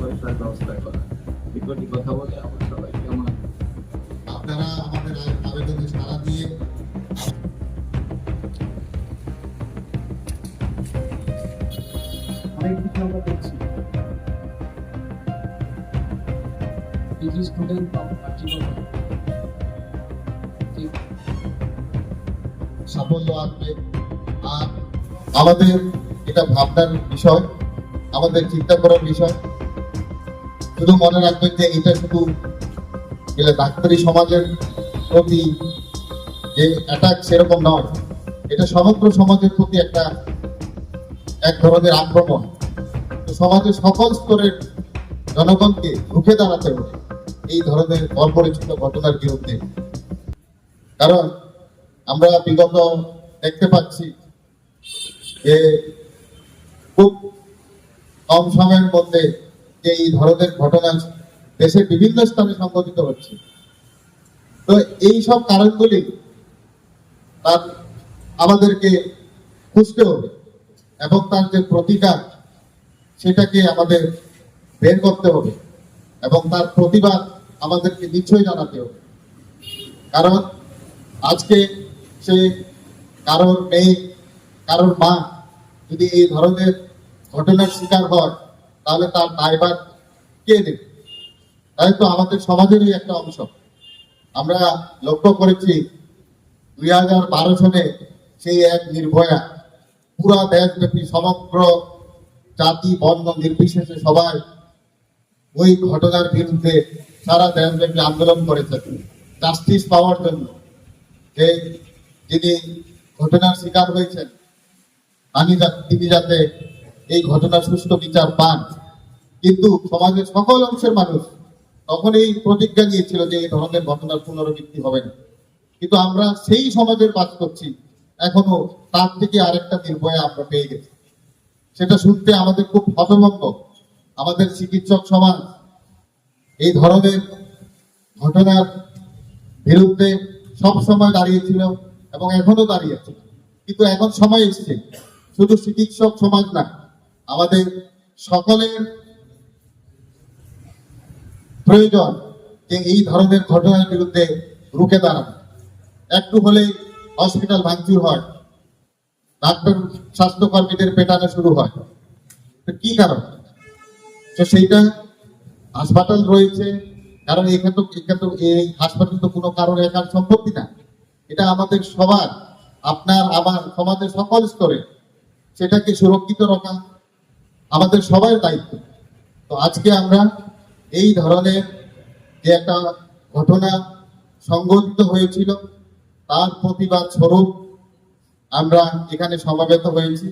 চিকিৎসার ব্যবস্থা করা। এগুলি কথা বলে আমার সবাইকে আমার আপনারা আমাদের আবেদনে সাড়া দিয়ে অনেক কিছু আমরা করছি। পিজি স্টুডেন্ট বা জীবন সাফল্য আসবে। আর আমাদের এটা ভাবনার বিষয়, আমাদের চিন্তা করার বিষয়। শুধু মনে রাখবেন যে এটা শুধু ডাক্তারি সমাজের প্রতি যে অ্যাটাক সেরকম নয়, এটা সমগ্র সমাজের প্রতি এক ধরনের আক্রমণ। তো সমাজের সকল স্তরের জনগণকে রুখে দাঁড়াতে হবে এই ধরনের অপরিচিত ঘটনার বিরুদ্ধে। কারণ আমরা বিগত দেখতে পাচ্ছি যে খুব কম সময়ের মধ্যে যে এই ধরনের ঘটনা দেশের বিভিন্ন স্থানে সংঘটিত হচ্ছে। তো এই সব কারণগুলি তার আমাদেরকে খুঁজতে হবে এবং তার যে প্রতিকার সেটাকে আমাদের বের করতে হবে এবং তার প্রতিবাদ আমাদেরকে নিশ্চয়ই জানাতে হবে। কারণ আজকে সে কারোর মেয়ে, কারোর মা যদি এই ধরনের ঘটনার শিকার হয়, তাহলে তার দায়ভার কে নেবে? তাই তো আমাদের সমাজেরই একটা অংশ। আমরা লক্ষ্য করেছি 2012 সালে সেই এক নির্ভয়া পুরা দেশব্যাপী সমগ্র জাতি বর্ণ নির্বিশেষে সবাই ওই ঘটনার বিরুদ্ধে সারা দেশব্যাপী আন্দোলন করেছে জাস্টিস পাওয়ার জন্য। যে যিনি ঘটনার শিকার হয়েছেন তিনি যাতে এই ঘটনার সুষ্ঠু বিচার পান। কিন্তু সমাজের সকল অংশের মানুষ তখন এই প্রতিজ্ঞা নিয়েছিল যে এই ধরনের ঘটনার পুনরাবৃত্তি হবে না। কিন্তু আমরা সেই সমাজের বাস করছি, এখনো তার থেকে আরেকটা নির্ভয়া আমরা পেয়ে গেছি। সেটা শুনতে আমাদের খুব হতভম্ব। আমাদের চিকিৎসক সমাজ এই ধরনের ঘটনার বিরুদ্ধে সব সময় দাঁড়িয়েছিল এবং এখনো দাঁড়িয়েছে। কিন্তু এখন সময় এসেছে শুধু চিকিৎসক সমাজ না, আমাদের সকলের প্রয়োজন যে এই ধরনের ঘটনার বিরুদ্ধে রুখে দাঁড়ানো। একটু হলেই হসপিটাল ভাঙচুর হয়, ডাক্তার স্বাস্থ্যকর্মীদের পেটানো শুরু হয়। কি কারণ? তো সেইটা হাসপাতাল রয়েছে, কারণ এখানে তো এই হাসপাতাল তো কোনো কারণে একার সম্পত্তি না। এটা আমাদের সবার, আপনার আমার সমাজের সকল স্তরে সেটাকে সুরক্ষিত রাখা আমাদের সবার দায়িত্ব। তো আজকে আমরা এই ধরনের যে একটা ঘটনা সংঘটিত হয়েছিল তার প্রতিবাদ স্বরূপ আমরা এখানে সমাবেত হয়েছি।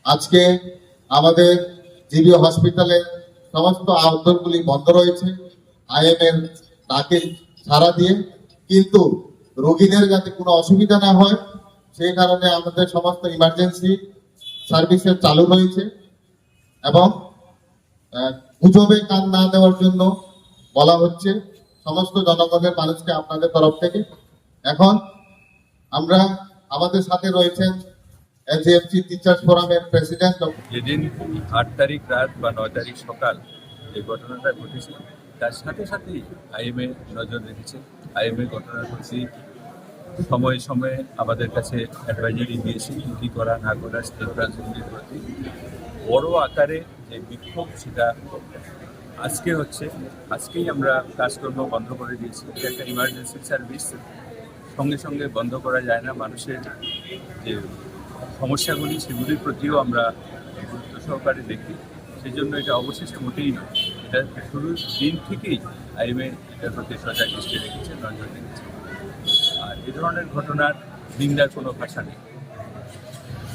আজকে আমাদের জিবি হসপিটালে সমস্ত আউটডোরগুলি বন্ধ রয়েছে আইএমএর তাকে সাড়া দিয়ে, কিন্তু রোগীদের যাতে কোনো অসুবিধা না হয় সেই কারণে আমাদের সমস্ত ইমার্জেন্সি সার্ভিসেস চালু রয়েছে এবং গুজবে কান না দেওয়ার জন্য বলা হচ্ছে সমস্ত জনগণের মানুষকে আপনাদের তরফ থেকে। এখন আমরা আমাদের সাথে রয়েছেন এজএফসি টিচার্স ফোরামের প্রেসিডেন্ট। যেদিন 8 তারিখ রাত বা 9 তারিখ সকাল এই ঘটনাটা ঘটেছিল, তার সাথে সাথেই আইএমএ নজর রেখেছে। আইএমএ ঘটনার প্রতি সময়ে সময়ে আমাদের কাছে অ্যাডভাইজারি দিয়েছে কী করা না করা স্টেট ব্রাঞ্চগুলির প্রতি। বড় আকারে যে বিক্ষোভ সেটা আজকে হচ্ছে, আজকেই আমরা কাজকর্ম বন্ধ করে দিয়েছি। এটা একটা ইমার্জেন্সি সার্ভিস, সঙ্গে সঙ্গে বন্ধ করা যায় না। মানুষের যে সমস্যাগুলি সেগুলির প্রতিও আমরা গুরুত্ব সহকারে দেখি। সেই জন্য এটা অবশেষে মোটেই নয়, এটা শুরুর দিন থেকেই আইএমএ এটার প্রতি সজাগ দৃষ্টি রেখেছে, নজর রেখেছে। আর এ ধরনের ঘটনার নিন্দার কোনো ভাষা নেই।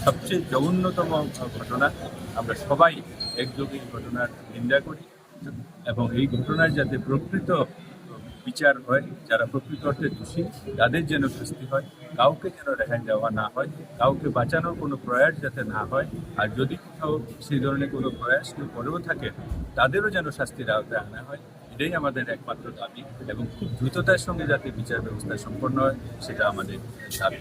সবচেয়ে জঘন্যতম ঘটনা, আমরা সবাই একযোগে এই ঘটনার নিন্দা করি এবং এই ঘটনার যাতে প্রকৃত বিচার হয়, যারা প্রকৃত অর্থে দোষী তাদের যেন শাস্তি হয়, কাউকে যেন রেহাই দেওয়া না হয়, কাউকে বাঁচানোর কোনো প্রয়াস যাতে না হয়। আর যদি কোথাও সেই ধরনের কোনো প্রয়াস কেউ করেও থাকে তাদেরও যেন শাস্তির আওতায় আনা হয়। এটাই আমাদের একমাত্র দাবি এবং খুব দ্রুততার সঙ্গে যাতে বিচার ব্যবস্থা সম্পন্ন হয় সেটা আমাদের দাবি।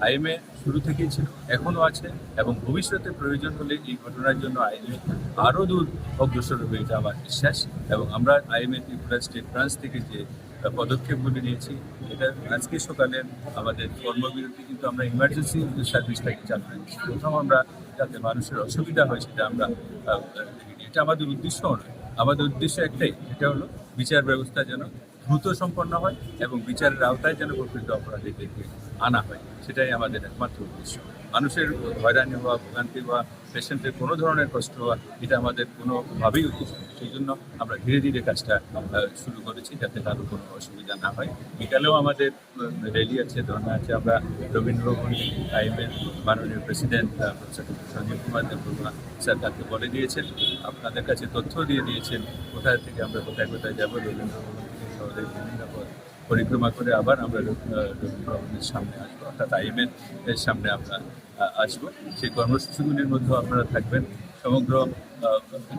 আইএমএ শুরু থেকেই ছিল, এখনও আছে এবং ভবিষ্যতে প্রয়োজন হলে এই ঘটনার জন্য আইএমএ আরও দূর অগ্রসর হবে, এটা আমার বিশ্বাস। এবং আমরা আইএমএ ত্রিপুরা স্টেট ব্রাঞ্চ থেকে যে পদক্ষেপগুলি নিয়েছি, এটা আজকে সকালে আমাদের কর্মবিরতি কিন্তু আমরা ইমার্জেন্সি সার্ভিসটাকে চালু রেখেছি। প্রথম আমরা যাতে মানুষের অসুবিধা হয় সেটা আমরা দেখিনি। এটা আমাদের উদ্দেশ্য নয়, আমাদের উদ্দেশ্য একটাই, এটা হলো বিচার ব্যবস্থা যেন দ্রুত সম্পন্ন হয় এবং বিচারের আওতায় যেন প্রকৃত অপরাধীদেরকে আনা হয়, সেটাই আমাদের একমাত্র উদ্দেশ্য। মানুষের হয়রানি হওয়া, ভোগান্তি হওয়া, পেশেন্টের কোনো ধরনের কষ্ট হওয়া, এটা আমাদের কোনোভাবেই উদ্দেশ্য নয়। সেই জন্য আমরা ধীরে ধীরে কাজটা শুরু করেছি যাতে কারো কোনো অসুবিধা না হয়। বিকালেও আমাদের র্যালি আছে, ধর্না আছে। আমরা রবীন্দ্রভবন আইএমএর মাননীয় president professor Sanjib Kumar Debbarma sir তাকে বলে দিয়েছেন, আপনাদের কাছে তথ্য দিয়ে দিয়েছেন কোথায় থেকে আমরা কোথায় কোথায় যাবো। রবীন্দ্রভবন থেকে শহরের বিভিন্ন পথ পরিক্রমা করে আবার আমরা রবীন্দ্রভবনের সামনে আসবো, অর্থাৎ আইএমএর সামনে আমরা আসবো। সেই কর্মসূচিগুলির মধ্যেও আপনারা থাকবেন। সমগ্র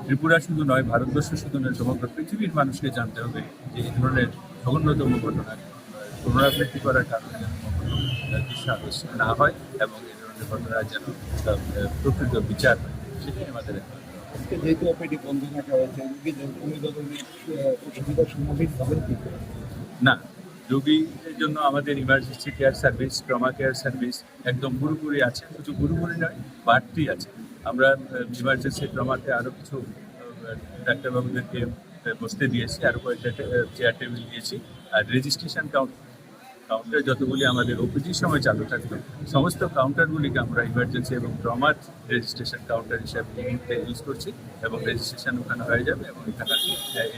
ত্রিপুরা শুধু নয়, ভারতবর্ষ শুধু নয়, সমগ্র পৃথিবীর মানুষকে জানতে হবে যে এই ধরনের জঘন্যতম ঘটনা পুনরাবৃত্তি করার কারণে যেন দুঃসাহস না হয় এবং এই ধরনের ঘটনার যেন প্রকৃত বিচার হয়, সেটাই আমাদের আজকে যেহেতু ওপিডি বন্ধ রাখা হয়েছে, রোগী কোনো ধরনের অসুবিধার সম্মুখীন হবেন কি করে? না। রোগীদের জন্য আমাদের emergency care service, trauma care service একদম পুরোপুরি আছে, শুধু পুরোপুরি নয়, বাড়তি আছে। আমরা ইমার্জেন্সি ট্রমাতে আরও কিছু ডাক্তারবাবুদেরকে বসতে দিয়েছি, আরও কয়েকটা চেয়ার টেবিল দিয়েছি। আর রেজিস্ট্রেশন কাউন্টার যতগুলি আমাদের ওপিডির সময় চালু থাকতো, সমস্ত কাউন্টারগুলিকে আমরা ইমার্জেন্সি এবং ট্রমার রেজিস্ট্রেশন কাউন্টার হিসাবে ইউজ করছি এবং রেজিস্ট্রেশন ওখানে হয়ে যাবে এবং এখানে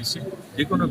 এসে যে কোনো